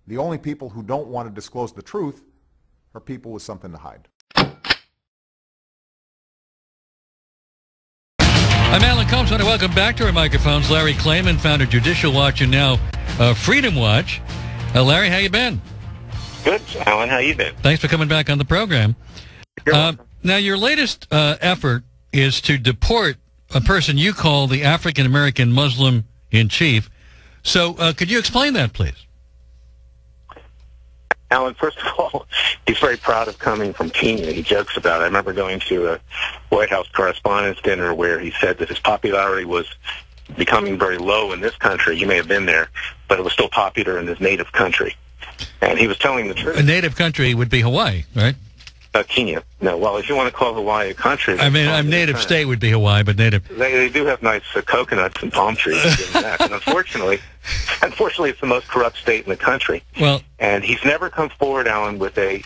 The only people who don't want to disclose the truth are people with something to hide. I'm Alan Combs. Welcome back to our microphones. Larry Klayman, founder of Judicial Watch and now Freedom Watch. Larry, how you been? Good, Alan. How you been? Thanks for coming back on the program. Now, your latest effort is to deport a person you call the African-American Muslim in chief. So could you explain that, please? Alan, first of all, he's very proud of coming from Kenya. He jokes about it. I remember going to a White House Correspondents' Dinner where he said that his popularity was becoming very low in this country. You may have been there, but it was still popular in his native country. And he was telling the truth. A native country would be Hawaii, right? Kenya. No, well, if you want to call Hawaii a country... I mean, native state would be Hawaii, but native... They do have nice coconuts and palm trees. And unfortunately, it's the most corrupt state in the country. Well, and he's never come forward, Alan, with a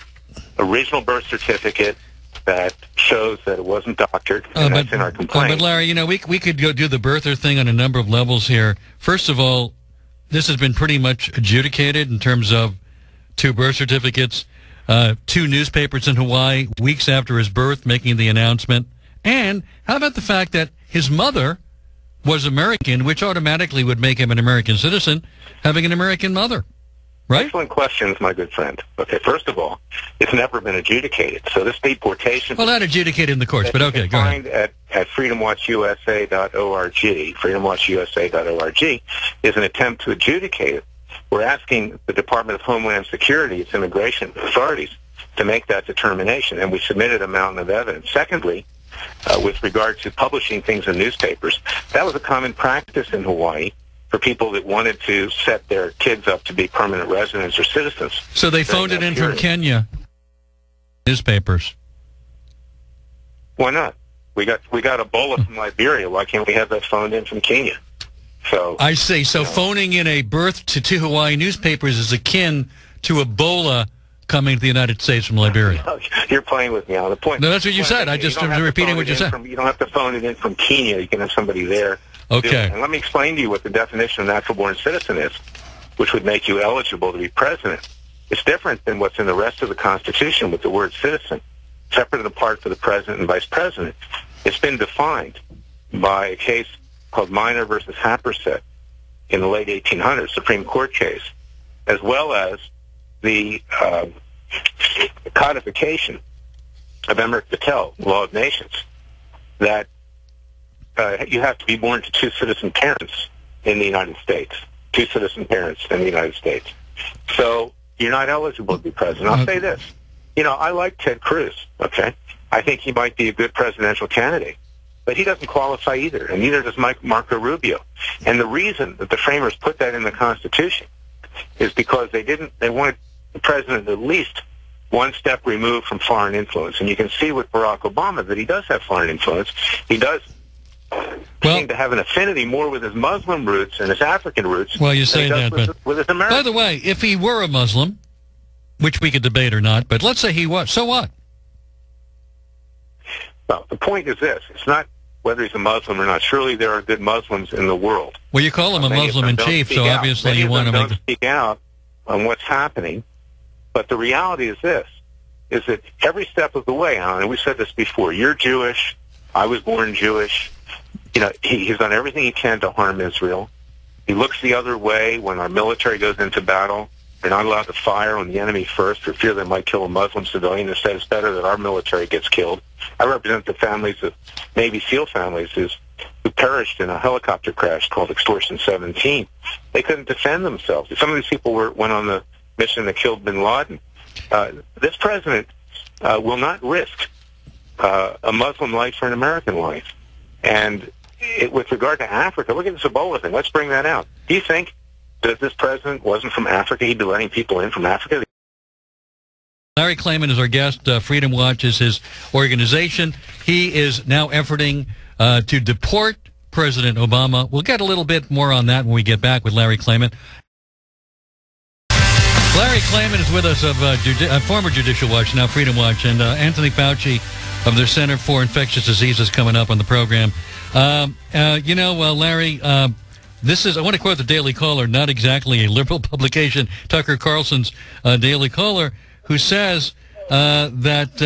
original birth certificate that shows that it wasn't doctored, and that's in our complaint. But Larry, you know, we could go do the birther thing on a number of levels here. First of all, this has been pretty much adjudicated in terms of 2 birth certificates, 2 newspapers in Hawaii weeks after his birth making the announcement. And how about the fact that his mother was American, which automatically would make him an American citizen, having an American mother, right? Excellent questions, my good friend. Okay, first of all, it's never been adjudicated. So this deportation... Well, not adjudicated in the courts, but okay, go ahead. At freedomwatchusa.org, freedomwatchusa.org, is an attempt to adjudicate it. We're asking the Department of Homeland Security, its immigration authorities, to make that determination, and we submitted a mountain of evidence. Secondly, with regard to publishing things in newspapers, that was a common practice in Hawaii for people that wanted to set their kids up to be permanent residents or citizens. So they phoned it in from Kenya newspapers. Why not? We got Ebola from Liberia. Why can't we have that phoned in from Kenya? So I see. So phoning in a birth to 2 Hawaii newspapers is akin to Ebola coming to the United States from Liberia. You're playing with me on the point. No, that's what you said. I just was repeating what you said. You don't have to phone it in from Kenya. You can have somebody there. Okay. And let me explain to you what the definition of natural-born citizen is, which would make you eligible to be president. It's different than what's in the rest of the Constitution with the word citizen, separate and apart for the president and vice president. It's been defined by a case called Minor versus Happersett in the late 1800s, Supreme Court case, as well as the codification of Emmerich Patel, Law of Nations, that you have to be born to 2 citizen parents in the United States, 2 citizen parents in the United States. So you're not eligible to be president. I'll say this. You know, I like Ted Cruz, okay? I think he might be a good presidential candidate. But he doesn't qualify either, and neither does Marco Rubio. And the reason that the framers put that in the Constitution is because they wanted the president at least one step removed from foreign influence. And you can see with Barack Obama that he does have foreign influence. He does seem to have an affinity more with his Muslim roots and his African roots. Well, you say that, but with his American. By the way, if he were a Muslim, which we could debate or not, but let's say he was, so what? Well, the point is this. It's not whether he's a Muslim or not. Surely there are good Muslims in the world. Well, you call him a Muslim in chief, so obviously you want to make... Many of them don't speak out on what's happening. But the reality is this, is that every step of the way, Alan, and we said this before, you're Jewish, I was born Jewish. You know, he's done everything he can to harm Israel. He looks the other way when our military goes into battle. They're not allowed to fire on the enemy first for fear they might kill a Muslim civilian. They said it's better that our military gets killed. I represent the families of Navy SEAL families who perished in a helicopter crash called Extortion 17. They couldn't defend themselves. Some of these people went on the mission that killed bin Laden. This president will not risk a Muslim life for an American life. And with regard to Africa, look at this Ebola thing. Let's bring that out. Do you think that if this president wasn't from Africa, he'd be letting people in from Africa? Larry Klayman is our guest. Freedom Watch is his organization. He is now efforting to deport President Obama. We'll get a little bit more on that when we get back with Larry Klayman. Larry Klayman is with us of former Judicial Watch, now Freedom Watch, and Anthony Fauci of their Center for Infectious Diseases coming up on the program. Larry, I want to quote the Daily Caller, not exactly a liberal publication, Tucker Carlson's Daily Caller, who says that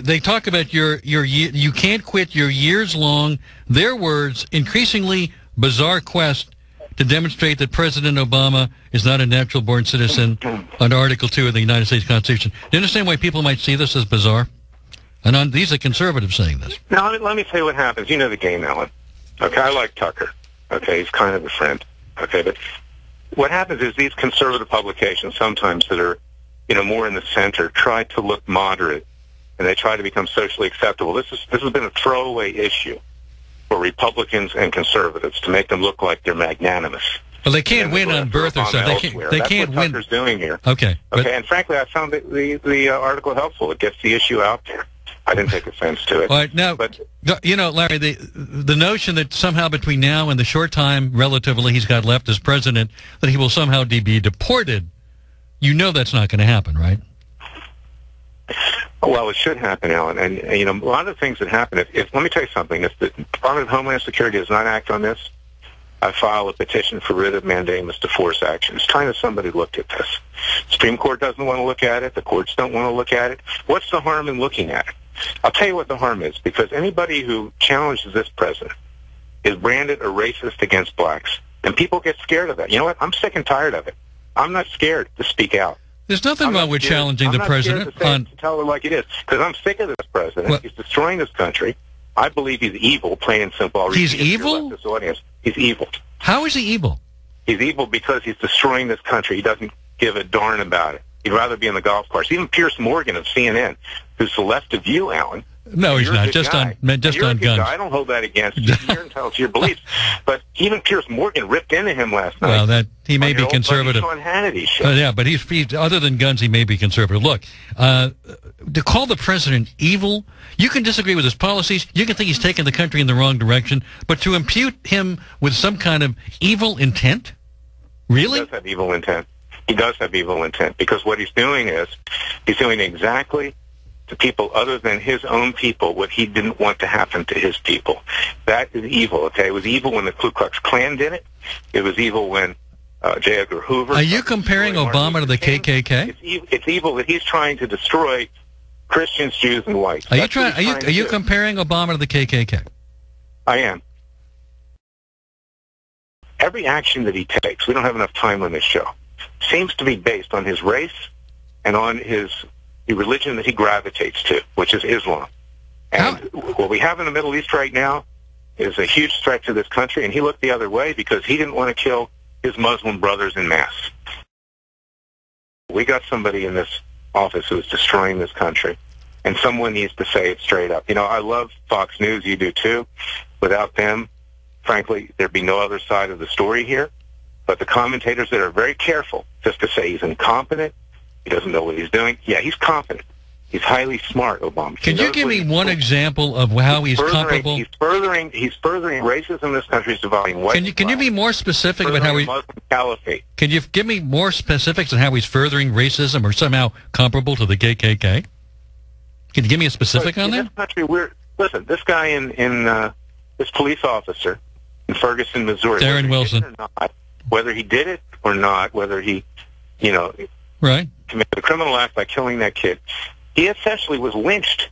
they talk about you can't quit your years-long, their words, increasingly bizarre quest to demonstrate that President Obama is not a natural-born citizen under Article 2 of the United States Constitution. Do you understand why people might see this as bizarre? And these are conservatives saying this. Now, let me tell you what happens. You know the game, Alan. Okay, I like Tucker. Okay, he's kind of a friend. Okay, but what happens is these conservative publications, sometimes that are, more in the center, try to look moderate, and they try to become socially acceptable. This has been a throwaway issue for Republicans and conservatives to make them look like they're magnanimous. Well, they can't win on birth or something. They can't win. That's what Tucker's doing here. Okay. And frankly, I found the article helpful. It gets the issue out there. I didn't take offense to it. All right, now, Larry, the notion that somehow between now and the short time, relatively, he's got left as president, that he will somehow be deported, that's not going to happen, right? Well, it should happen, Alan. And a lot of the things that happen, let me tell you something. If the Department of Homeland Security does not act on this, I file a petition for writ of mandamus to force action. It's time that somebody looked at this. Supreme Court doesn't want to look at it. The courts don't want to look at it. What's the harm in looking at it? I'll tell you what the harm is, because anybody who challenges this president is branded a racist against blacks, and people get scared of that. You know what? I'm sick and tired of it. I'm not scared to speak out. There's nothing wrong with challenging the president. To tell her like it is, because I'm sick of this president. Well, he's destroying this country. I believe he's evil, plain and simple. He's evil? This audience. He's evil. How is he evil? He's evil because he's destroying this country. He doesn't give a darn about it. He'd rather be in the golf course. Even Pierce Morgan of CNN, who's the left of you, Alan. No, he's not. Just on guns. I don't hold that against you. You're entitled to your beliefs. But even Pierce Morgan ripped into him last night. Well, he may be conservative. On Hannity's show. Yeah, but he's other than guns, he may be conservative. Look, to call the president evil, you can disagree with his policies. You can think he's taking the country in the wrong direction. But to impute him with some kind of evil intent? Really? He does have evil intent. He does have evil intent, because what he's doing is he's doing exactly to people other than his own people what he didn't want to happen to his people. That is evil, okay? It was evil when the Ku Klux Klan did it. It was evil when J. Edgar Hoover... Are you comparing Obama to the KKK? It's evil that he's trying to destroy Christians, Jews, and whites. Are you comparing Obama to the KKK? I am. Every action that he takes, we don't have enough time on this show, seems to be based on his race and on the religion that he gravitates to, which is Islam. And what we have in the Middle East right now is a huge threat to this country, and he looked the other way because he didn't want to kill his Muslim brothers en masse. We got somebody in this office who is destroying this country, and someone needs to say it straight up. I love Fox News. You do too. Without them, frankly, there'd be no other side of the story here. But the commentators that are very careful just to say he's incompetent, he doesn't know what he's doing. Yeah, he's competent. He's highly smart, Obama. Can you give me one example of how he's comparable? He's furthering racism in this country. He's dividing white. Can you be more specific about how Muslim caliphate? Can you give me more specifics on how he's furthering racism or somehow comparable to the KKK? Can you give me a specific on that? In this country, listen. This guy this police officer in Ferguson, Missouri, Darren Wilson, whether he did it or not, whether he, right, committed a criminal act by killing that kid. He essentially was lynched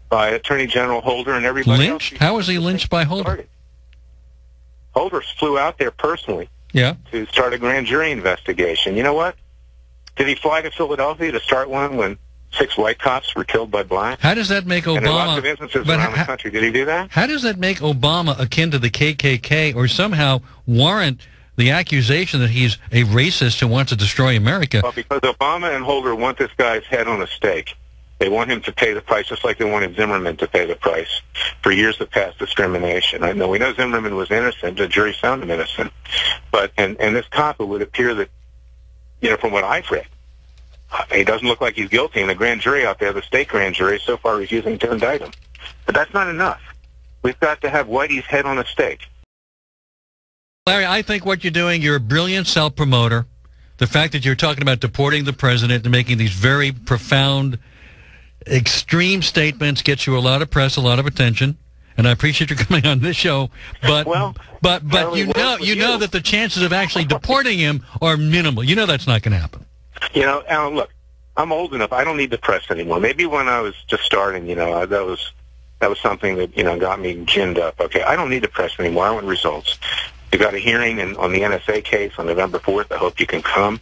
by Attorney General Holder and everybody else. How was he lynched by Holder? Holder flew out there personally to start a grand jury investigation. You know what? Did he fly to Philadelphia to start one when 6 white cops were killed by blacks? How does that make Obama... And in lots of instances around the country. Did he do that? How does that make Obama akin to the KKK or somehow warrant the accusation that he's a racist who wants to destroy America? Well, because Obama and Holder want this guy's head on a stake. They want him to pay the price, just like they wanted Zimmerman to pay the price for years of past discrimination. I know we know Zimmerman was innocent. The jury found him innocent. But and this cop, it would appear that, from what I've read, he doesn't look like he's guilty. And the grand jury out there, the state grand jury, is so far refusing to indict him. But that's not enough. We've got to have Whitey's head on a stake. Larry, I think what you're doing, you're a brilliant self-promoter. The fact that you're talking about deporting the president and making these very profound, extreme statements gets you a lot of press, a lot of attention. and I appreciate you coming on this show, but Well, but only you know works with that the chances of actually deporting him are minimal. You know that's not going to happen. You know, Alan, look, I'm old enough. I don't need the press anymore. Maybe when I was just starting, that was something that, got me ginned up. Okay, I don't need the press anymore. I want results. You got a hearing on the NSA case on November 4th. I hope you can come.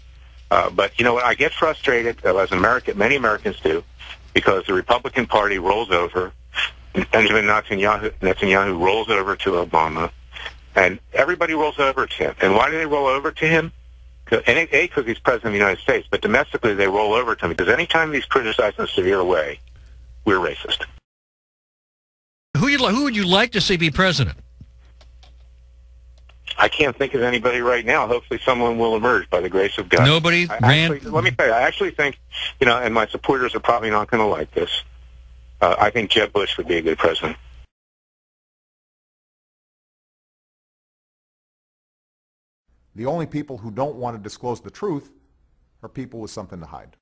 But you know what? I get frustrated, as many Americans do, because the Republican Party rolls over. Benjamin Netanyahu rolls over to Obama, and everybody rolls over to him. And why do they roll over to him? Because he's president of the United States, but domestically they roll over to him because anytime he's criticized in a severe way, we're racist. Who would you like to see be president? I can't think of anybody right now. Hopefully someone will emerge by the grace of God. Nobody ran. Let me tell you, I actually think, and my supporters are probably not going to like this, I think Jeb Bush would be a good president. The only people who don't want to disclose the truth are people with something to hide.